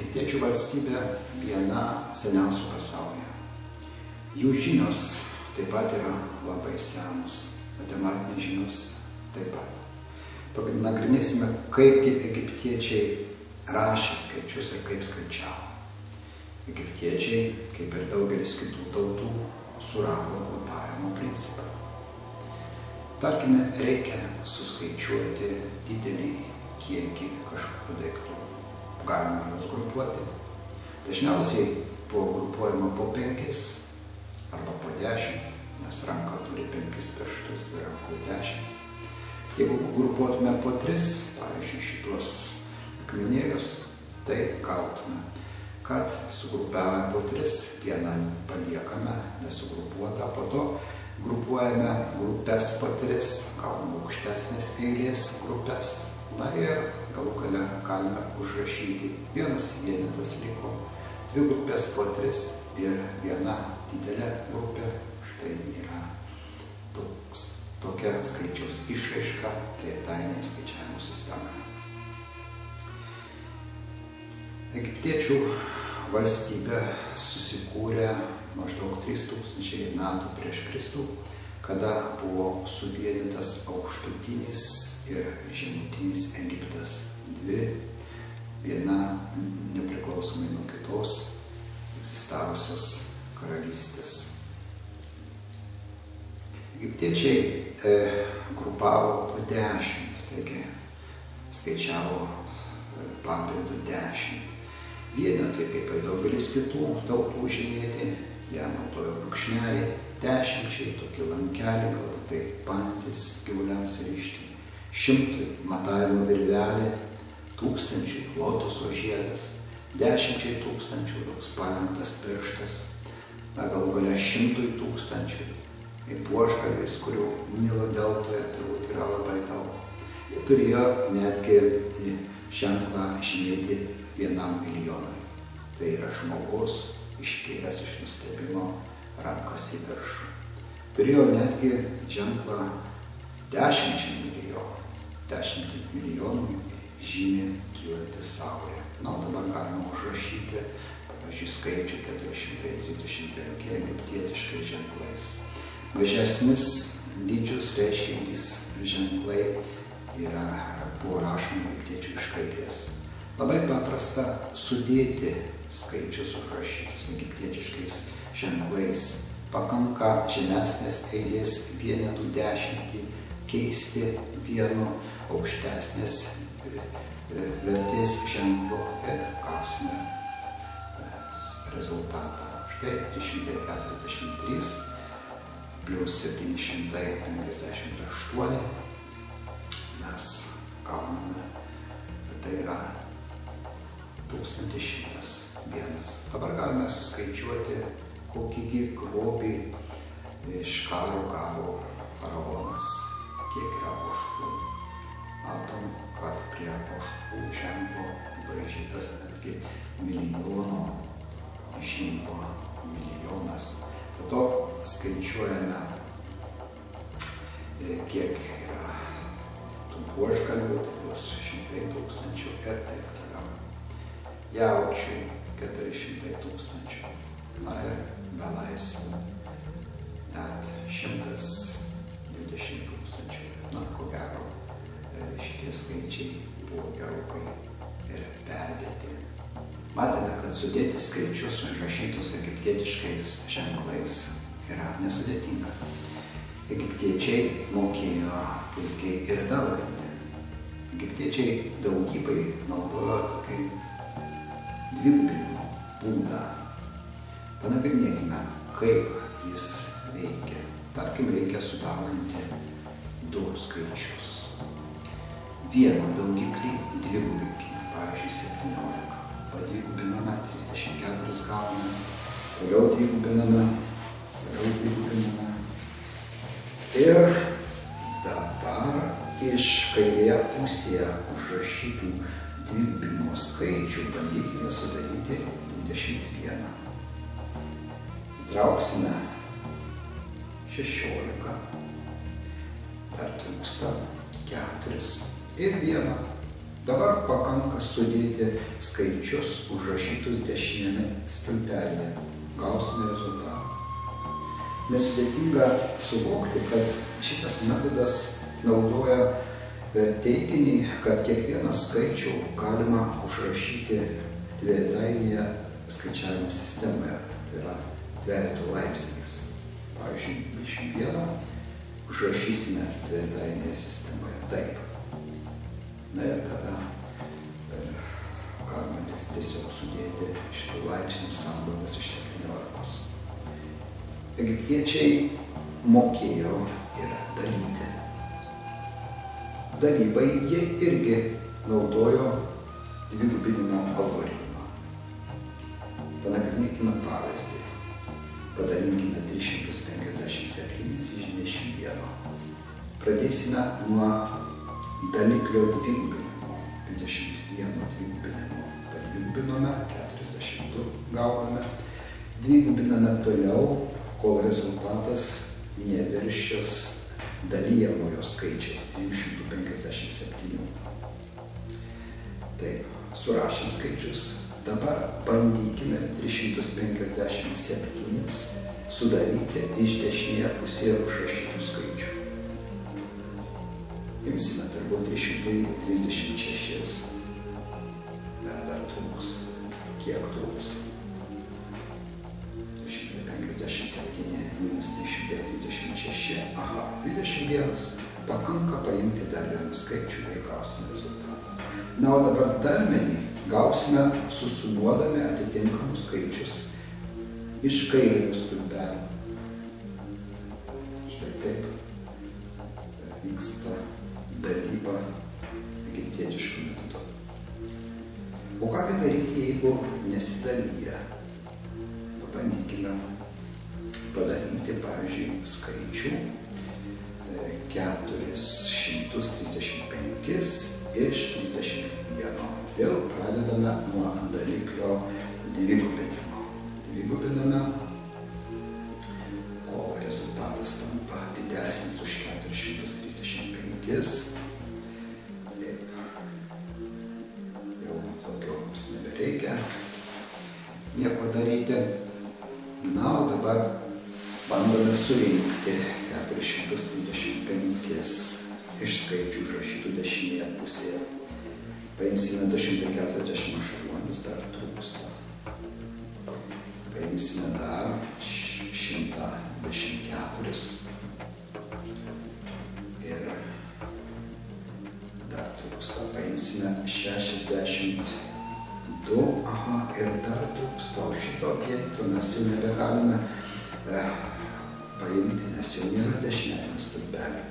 Egiptiečių valstybė viena seniausių pasaulyje. Jų žinios taip pat yra labai senos, matematinės žinios taip pat. Nagrinėsime, kaipgi egiptiečiai rašė skaičius ir kaip skaičiavo. Egiptiečiai, kaip ir daugelis kitų tautų, surado grupavimo principą. Tarkime, reikia suskaičiuoti didelį kiekį kažkokių daiktų. Galima juos grupuoti. Dažniausiai po grupuojama po 5 arba po 10, nes ranka turi 5 pirštus, 2 rankos 10. Jeigu grupuotume po 3, pavyzdžiui, šitos akmenėlius, tai gautume, kad sugrupavę po 3, vieną paliekame nesugrupuotą, po to grupuojame grupės po 3, gauname aukštesnės eilės grupės, na ir galų gale galime užrašyti vienas vienetas liko, 2 grupės po 3 ir viena didelė grupė, štai yra tokia skaičiaus išraiška trejetainėje skaičiavimo sistemoje. Egiptiečių valstybė susikūrė maždaug 3000 metų prieš Kristų, kada buvo suvienytas aukštutinis ir žemutinis Egiptas, viena nepriklausomai nuo kitos egzistavusios karalystės. Egiptiečiai grupavo po 10, taigi skaičiavo pagrindu 10. Vienetai, kaip ir daugelis kitų tautų žymėti, jie naudojo brūkšnelį, 10, tokį lankelį, galbūt tai pantis gyvuliams rišti, 100 matavimo virvelė, 1000 lotoso žiedas, 10 000 toks palenktas pirštas, na galų gale 100 000 buožgalvis, kurių Nilo deltoje turbūt yra labai daug. Jie turėjo netgi ženklą žymėti 1 milijonui. Tai yra žmogus iškėlęs iš nustebimo rankas į viršų. Turėjo netgi ženklą 10 milijonų. 10 milijonų žymė kylanti saulė. Na, dabar galima užrašyti, pavyzdžiui, skaičių 435 egiptietiškais ženklais. Mažesnis dydžius reiškiantys ženklai buvo rašomi egiptiečių iš kairės. Labai paprasta sudėti skaičius užrašytus egiptietiškais ženklais. Pakanka žemesnės eilės vienetų 10 keisti vienu aukštesnės vertės ženklu ir gausime rezultatą. Štai 343 plus 758 mes gauname, tai yra 1101. Dabar galime suskaičiuoti, kokį grobį iš karo gavo faraonas, kiek yra ožkų. Matom, kad prie ožkų ženklo braižytas netgi milijono žymbo, milijonas. Po to skaičiuojame, kiek yra tų buožgalvių, tai bus 100 000 ir taip toliau. Jaučių 400 000, na ir belaisvių net 120 000. Na, ko gero, šitie skaičiai buvo gerokai ir perdėti. Matėme, kad sudėti skaičius užrašytus egiptietiškais ženklais yra nesudėtinga. Egiptiečiai mokėjo puikiai ir dauginti. Egiptiečiai daugybai naudojo tokį dvigubinimo būdą. Panagrinėkime, kaip jis veikia. Tarkim, reikia sudauginti 2 skaičius. Vieną daugiklį dvigubinkime, pavyzdžiui, 17. Padvigubiname, 34 gauname, toliau dvigubiname. Ir dabar iš kairėje pusėje užrašytų dvigubinimo skaičių bandykime sudaryti 21. Įtrauksime 16, dar trūksta 4 ir 1. Dabar pakanka sudėti skaičius užrašytus dešinėme stulpelyje. Gausime rezultatą. Nesudėtinga suvokti, kad šitas metodas naudoja teiginį, kad kiekvieną skaičių galima užrašyti dviejetainėje skaičiavimo sistemoje. Tai yra dvejetų laipsnis. Pavyzdžiui, 21 užrašysime dviejetainėje sistemoje. Taip. Na ir tada galima tiesiog sudėti šitų laipsnių sanglaudas iš 17. Egiptiečiai mokėjo ir dalyti. Dalybai jie irgi naudojo dvigubinimo algoritmą. Panagrinėkime pavyzdį. Padalinkime 357 iš 21. Pradėsime nuo daliklio dvigubinimo. 21 dvigubinimo. Padvigubinome, 42 gauname. Dvigubiname toliau, kol rezultatas neviršys dalyjamojo skaičiaus 357. Taip, surašėm skaičius. Dabar bandykime 357 sudaryti iš dešinėje pusėje užrašytų skaičių. Imsime turbūt 336. Bet dar trūks. Kiek trūks? 357 minus 336. Aha, 21. Pakanka paimti dar vieną skaičių ir gausime rezultatą. Na, o dabar dalmenį gausime susumuodami atitinkamus skaičius iš kairiojo stulpelio. Štai taip vyksta dalyba egiptietišku metodu. O kągi daryti, jeigu nesidalyja? Pabandykime padaryti, pavyzdžiui, skaičių 435 iš 31. Vėl pradedame nuo daliklio dvigubinimo. Dvigubiname, kol rezultatas tampa didesnis už 435. Taip. Jau daugiau mums nebereikia nieko daryti. Na, o dabar bandome surinkti 435 iš skaičių užrašytų dešinėje pusėje. Paimsime 248, dar trūksta. Paimsime dar 124 ir dar trūksta. Paimsime 62, aha, ir dar trūksta. O šito objekto mes jau nebegalime paimti, nes jau nėra dešiniajame stulpelyje.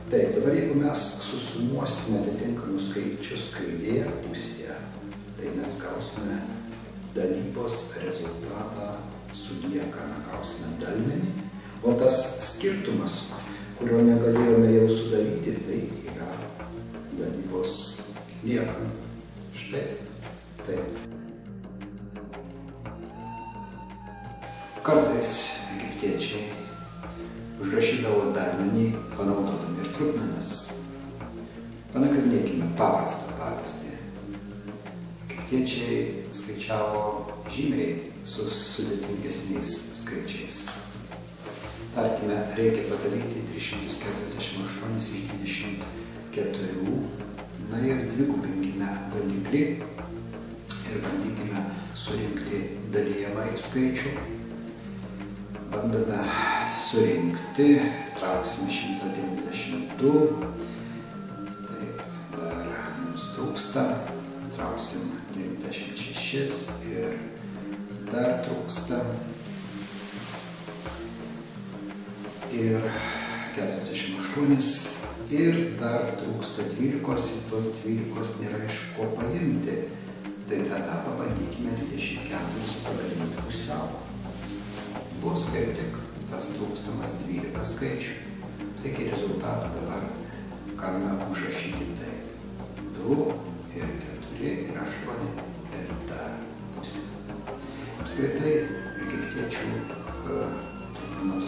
Taip, dabar jeigu mes susumuosime atitinkamus skaičius kairėje pusėje, tai mes gausime dalybos rezultatą suliekamą, gausime dalmenį, o tas skirtumas, kurio negalėjome jau sudaryti, tai yra dalybos liekana. Štai taip. Kartais egiptiečiai užrašydavo dalmenį panaudodami ir trupmenas. Panagrinėkime paprastą pavyzdį. Egiptiečiai skaičiavo žymiai su sudėtingesniais skaičiais. Tarkime, reikia padaryti 348 iš 24. Na ir dvigubinkime daliklį ir bandykime surinkti dalijamąjį skaičių. Bandome surinkti, trauksime 192, taip, dar mums trūksta, trauksim 96 ir dar trūksta ir 48 ir dar trūksta 12 ir tos 12 nėra iš ko paimti, tai tada pabandykime 24 padalinti pusiau. Bus kaip tik tas trūkstamas 12 skaičių. Taigi rezultatą dabar galime užrašyti taip. 2 ir 4 ir 8 ir dar pusė. Apskritai, egiptiečių trupmenos